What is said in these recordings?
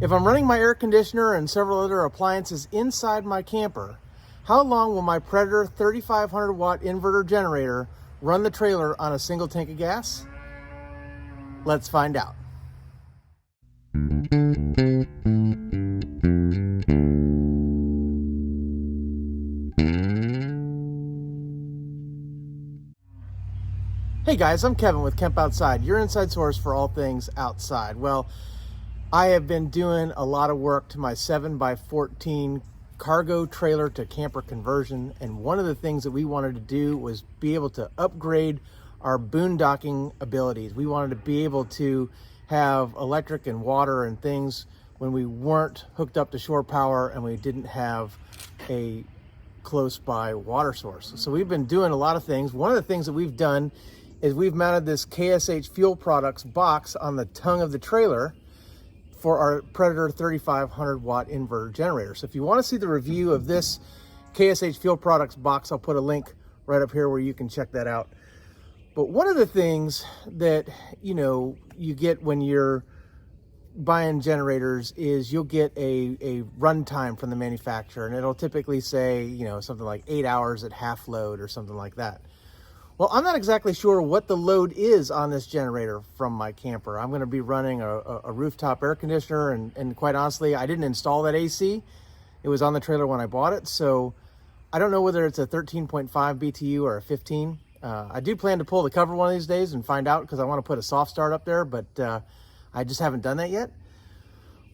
If I'm running my air conditioner and several other appliances inside my camper, how long will my Predator 3500 watt inverter generator run the trailer on a single tank of gas? Let's find out. Hey guys, I'm Kevin with Kemp Outside, your inside source for all things outside. Well, I have been doing a lot of work to my 7x14 cargo trailer to camper conversion, and one of the things that we wanted to do was be able to upgrade our boondocking abilities. We wanted to be able to have electric and water and things when we weren't hooked up to shore power and we didn't have a close by water source. So we've been doing a lot of things. One of the things that we've done is we've mounted this KSH Fuel Products box on the tongue of the trailer for our Predator 3500 watt inverter generator. So if you want to see the review of this KSH Fuel Products box, I'll put a link right up here where you can check that out. But one of the things that you get when you're buying generators is you'll get a runtime from the manufacturer, and it'll typically say something like 8 hours at half load or something like that. Well, I'm not exactly sure what the load is on this generator from my camper. I'm going to be running a rooftop air conditioner, and quite honestly, I didn't install that AC. It was on the trailer when I bought it, so I don't know whether it's a 13.5 BTU or a 15. I do plan to pull the cover one of these days and find out, because I want to put a soft start up there, but I just haven't done that yet.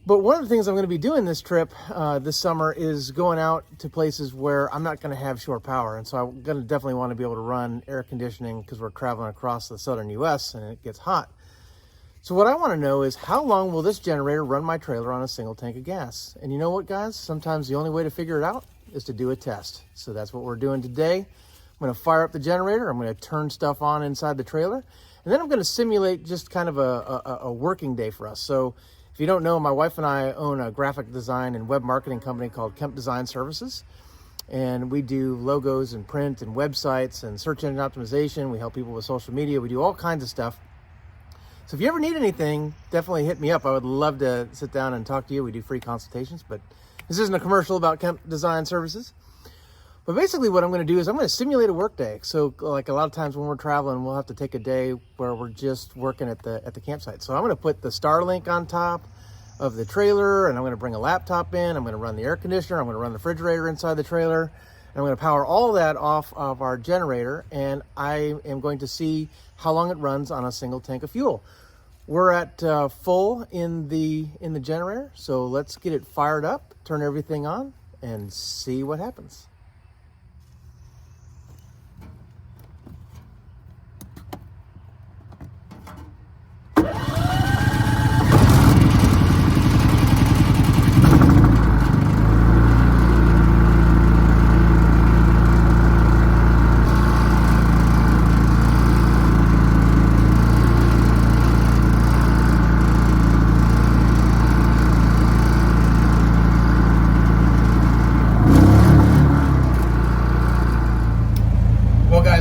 But one of the things I'm going to be doing this trip this summer is going out to places where I'm not going to have shore power. And so I'm going to definitely want to be able to run air conditioning because we're traveling across the southern US and it gets hot. So what I want to know is, how long will this generator run my trailer on a single tank of gas? And you know what, guys? Sometimes the only way to figure it out is to do a test. So that's what we're doing today. I'm going to fire up the generator. I'm going to turn stuff on inside the trailer. And then I'm going to simulate just kind of a working day for us. So if you don't know, my wife and I own a graphic design and web marketing company called Kemp Design Services. And we do logos and print and websites and search engine optimization. We help people with social media. We do all kinds of stuff. So if you ever need anything, definitely hit me up. I would love to sit down and talk to you. We do free consultations, but this isn't a commercial about Kemp Design Services. But basically what I'm going to do is I'm going to simulate a work day. So like a lot of times when we're traveling, we'll have to take a day where we're just working at the campsite. So I'm going to put the Starlink on top of the trailer, and I'm going to bring a laptop in. I'm going to run the air conditioner. I'm going to run the refrigerator inside the trailer. And I'm going to power all that off of our generator, and I am going to see how long it runs on a single tank of fuel. We're at full in the generator, so let's get it fired up, turn everything on, and see what happens.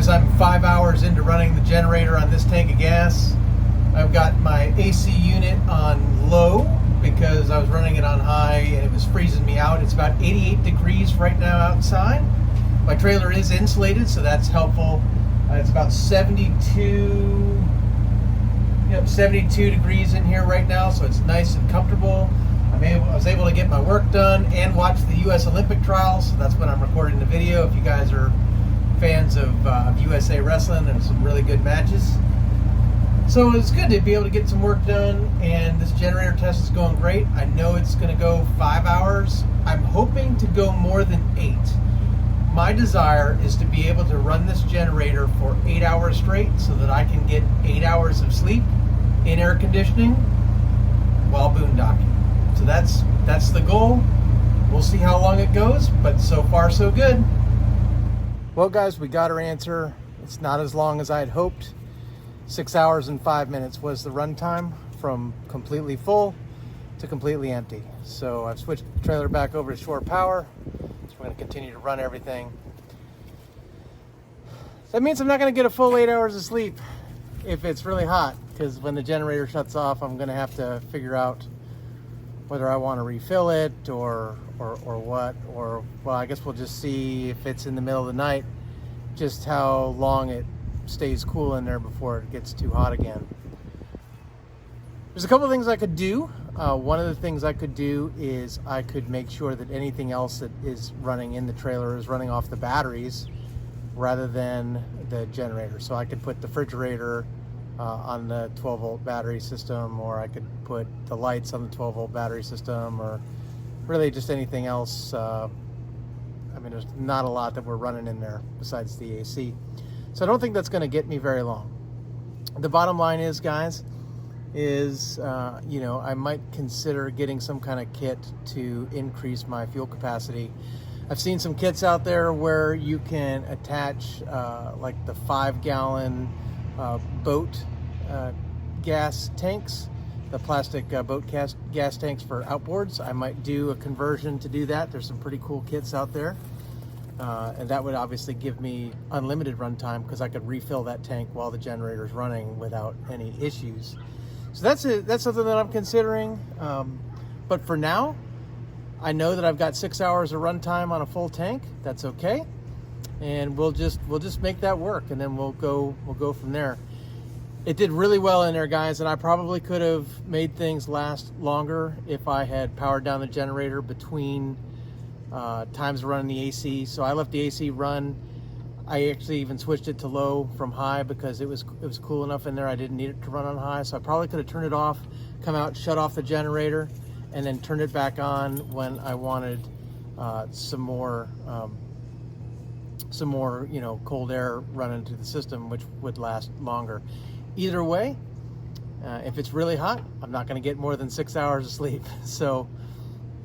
I'm 5 hours into running the generator on this tank of gas. I've got my AC unit on low because I was running it on high and it was freezing me out. It's about 88 degrees right now outside. My trailer is insulated, so that's helpful. It's about 72 degrees in here right now, so it's nice and comfortable. I was able to get my work done and watch the U.S. Olympic trials. So that's when I'm recording the video. If you guys are fans of USA Wrestling, and some really good matches. So it's good to be able to get some work done, and this generator test is going great. I know it's going to go 5 hours. I'm hoping to go more than 8. My desire is to be able to run this generator for 8 hours straight so that I can get 8 hours of sleep in air conditioning while boondocking. So that's the goal. We'll see how long it goes, but so far so good. Well guys, we got our answer. It's not as long as I had hoped. 6 hours and 5 minutes was the runtime from completely full to completely empty. So I've switched the trailer back over to shore power. So we're going to continue to run everything. That means I'm not going to get a full 8 hours of sleep if it's really hot, because when the generator shuts off, I'm going to have to figure out whether I want to refill it or what, or well, I guess we'll just see if it's in the middle of the night, just how long it stays cool in there before it gets too hot again. There's a couple of things I could do. One of the things I could do is I could make sure that anything else that is running in the trailer is running off the batteries rather than the generator. So I could put the refrigerator on the 12-volt battery system, or I could put the lights on the 12-volt battery system, or really just anything else. I mean, there's not a lot that we're running in there besides the AC. So I don't think that's going to get me very long. The bottom line is, guys, you know, I might consider getting some kind of kit to increase my fuel capacity. I've seen some kits out there where you can attach like the 5-gallon boat gas tanks, the plastic boat gas tanks for outboards. I might do a conversion to do that. There's some pretty cool kits out there. And that would obviously give me unlimited runtime because I could refill that tank while the generator's running without any issues. So that's something that I'm considering. But for now, I know that I've got 6 hours of runtime on a full tank. That's okay, and we'll just make that work, and then we'll go from there. It did really well in there, guys, and I probably could have made things last longer if I had powered down the generator between times of running the AC. So I left the AC run. I actually even switched it to low from high because it was cool enough in there. I didn't need it to run on high, so I probably could have turned it off, come out, shut off the generator, and then turned it back on when I wanted some more, you know, cold air running into the system, which would last longer. Either way, if it's really hot, I'm not going to get more than 6 hours of sleep. So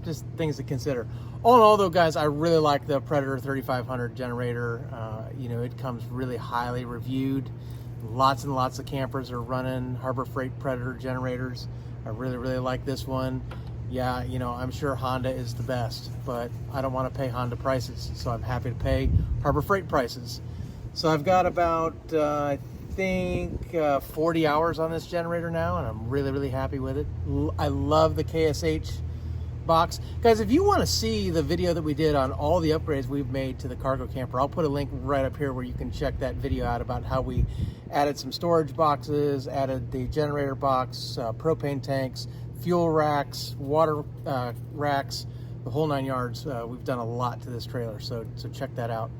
just things to consider. All in all, though, guys, I really like the Predator 3500 generator. You know, it comes really highly reviewed. Lots and lots of campers are running Harbor Freight Predator generators. I really, really like this one. Yeah, you know, I'm sure Honda is the best, but I don't want to pay Honda prices, so I'm happy to pay Harbor Freight prices. So I've got about, I think, 40 hours on this generator now, and I'm really, really happy with it. I love the KSH box. Guys, if you want to see the video that we did on all the upgrades we've made to the cargo camper, I'll put a link right up here where you can check that video out about how we added some storage boxes, added the generator box, propane tanks, fuel racks, water racks, the whole 9 yards. We've done a lot to this trailer, so check that out.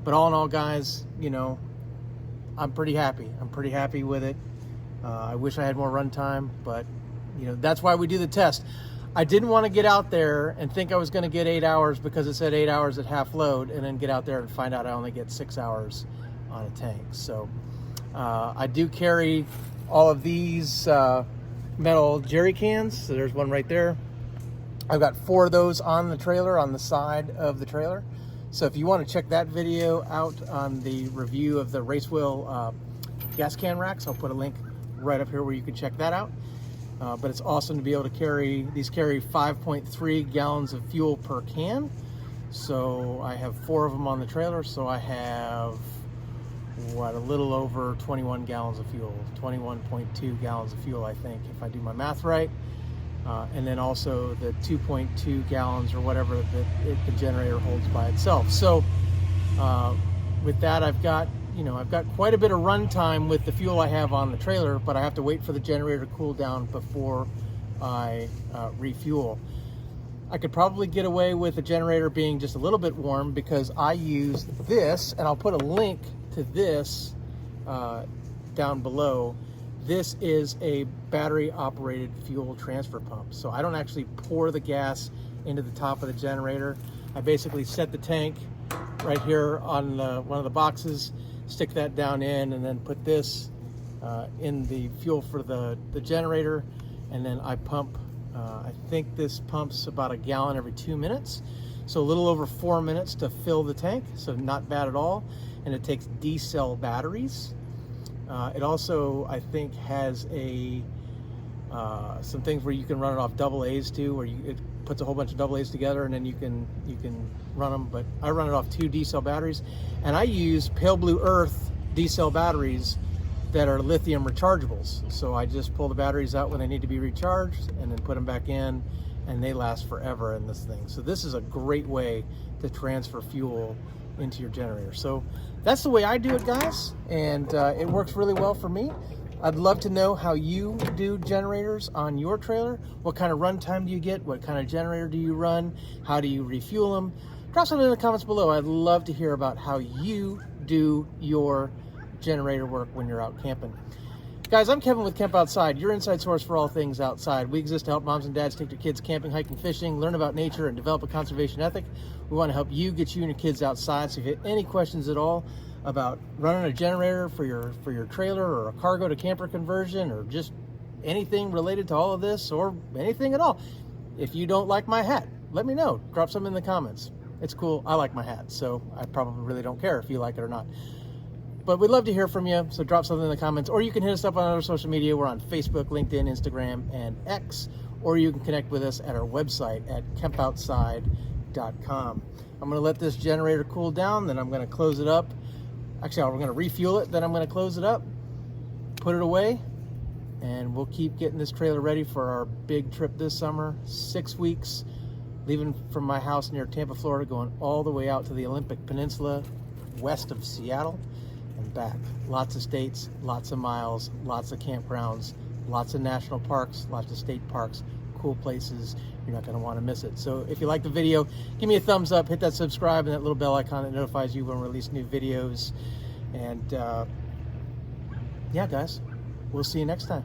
But all in all, guys, you know, I'm pretty happy. I'm pretty happy with it. I wish I had more runtime, but you know, that's why we do the test. I didn't want to get out there and think I was going to get 8 hours because it said 8 hours at half load, and then get out there and find out I only get 6 hours on a tank. So I do carry all of these metal jerry cans. So there's one right there. I've got 4 of those on the trailer, on the side of the trailer. So if you want to check that video out on the review of the race wheel gas can racks, I'll put a link right up here where you can check that out. But it's awesome to be able to carry, these carry 5.3 gallons of fuel per can. So I have 4 of them on the trailer, so I have, what, a little over 21 gallons of fuel, 21.2 gallons of fuel, I think, if I do my math right. And then also the 2.2 gallons or whatever that the generator holds by itself. So with that, I've got quite a bit of runtime with the fuel I have on the trailer, but I have to wait for the generator to cool down before I refuel. I could probably get away with the generator being just a little bit warm because I use this, and I'll put a link to this down below. This is a battery operated fuel transfer pump. So I don't actually pour the gas into the top of the generator. I basically set the tank right here on one of the boxes, stick that down in, and then put this in the fuel for the generator, and then I pump. I think this pumps about a gallon every 2 minutes, so a little over 4 minutes to fill the tank, so not bad at all. And it takes D-cell batteries. It also, I think, has some things where you can run it off double A's too, where it puts a whole bunch of double A's together, and then you can run them. But I run it off 2 D-cell batteries, and I use Pale Blue Earth D-cell batteries that are lithium rechargeables. So I just pull the batteries out when they need to be recharged, and then put them back in, and they last forever in this thing. So this is a great way to transfer fuel into your generator. So that's the way I do it, guys, and it works really well for me. I'd love to know how you do generators on your trailer. What kind of runtime do you get? What kind of generator do you run? How do you refuel them? Drop something in the comments below. I'd love to hear about how you do your generator work when you're out camping. Guys, I'm Kevin with Camp Outside, your inside source for all things outside. We exist to help moms and dads take their kids camping, hiking, fishing, learn about nature, and develop a conservation ethic. We want to help you get you and your kids outside. So if you have any questions at all about running a generator for your trailer, or a cargo to camper conversion, or just anything related to all of this, or anything at all, if you don't like my hat, let me know. Drop some in the comments. It's cool. I like my hat, so I probably really don't care if you like it or not. But we'd love to hear from you, so drop something in the comments, or you can hit us up on other social media. We're on Facebook, LinkedIn, Instagram, and X, or you can connect with us at our website at campoutside.com. I'm going to let this generator cool down, then I'm going to close it up. Actually, we're going to refuel it, then I'm going to close it up, put it away, and we'll keep getting this trailer ready for our big trip this summer. 6 weeks, leaving from my house near Tampa, Florida, going all the way out to the Olympic Peninsula, west of Seattle, and back. Lots of states, lots of miles, lots of campgrounds, lots of national parks, lots of state parks, cool places. You're not going to want to miss it. So if you like the video, give me a thumbs up, hit that subscribe and that little bell icon that notifies you when we release new videos. And yeah, guys, we'll see you next time.